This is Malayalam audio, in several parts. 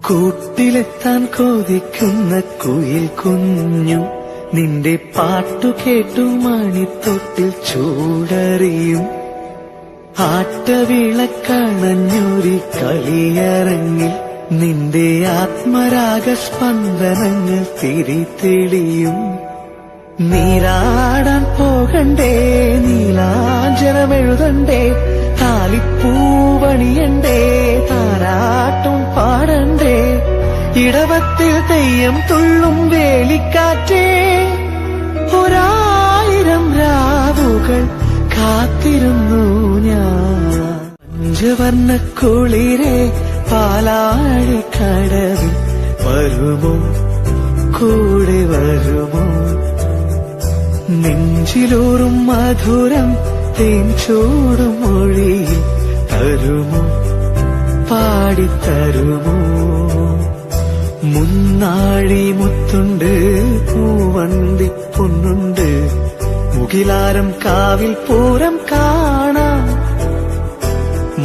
കൂട്ടിലെത്താൻ കൊതിക്കുന്ന കുയിൽ കുഞ്ഞു നിന്റെ പാട്ടു കേട്ടു മണിത്തൊട്ടിൽ ചൂടറിയും ആട്ടവിളക്കണഞ്ഞൊരു കളിയരങ്ങിൽ നിന്റെ ആത്മരാഗസ്പന്ദനങ്ങൾ തിരിതെളിയും നീരാടാൻ പോകണ്ടേ നീലാഞ്ജനമെഴുതണ്ടേ താലിപ്പൂവണിയണ്ടേ താരാട്ടും പാടണ്ടേ ഇടവത്തിൽ തെയ്യം തുള്ളും വേലിക്കാറ്റേ ഒരായിരം രാവുകൾ കാത്തിരുന്നു ഞാൻ പഞ്ചവർണ്ണ കുളിരേ പാലാഴിക്കടവിൽ വരുമോ കൂടെ വരുമോ നെഞ്ചിലൂറും മധുരം തേൻ ചൂടും മൊഴിയിൽ തരുമോ പാടിത്തരുമോ മുന്നാഴി മുത്തുണ്ട് പൂവന്തി പൊന്നുണ്ട് മുകിലാരം കാവിൽ പൂരം കാണാം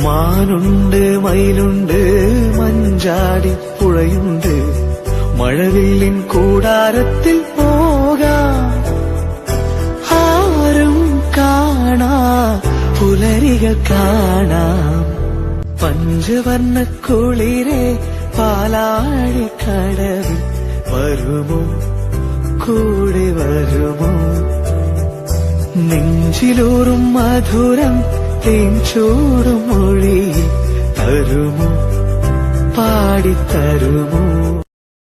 മാനുണ്ട് മയിലുണ്ട് മഞ്ചാടി പുഴയുണ്ട് മഴവില്ലിൻ കൂടാരത്തിൽ പോകാം ആരും കാണാ പുലരികൾ കാണാം പഞ്ചവർണ്ണ കുളിരേ പാലാഴിക്കടവിൽ വരുമോ കൂടെ വരുമോ നെഞ്ചിലൂറും മധുരം തേൻ ചൂടും മൊഴിയിൽ തരുമോ പാടിത്തരുമോ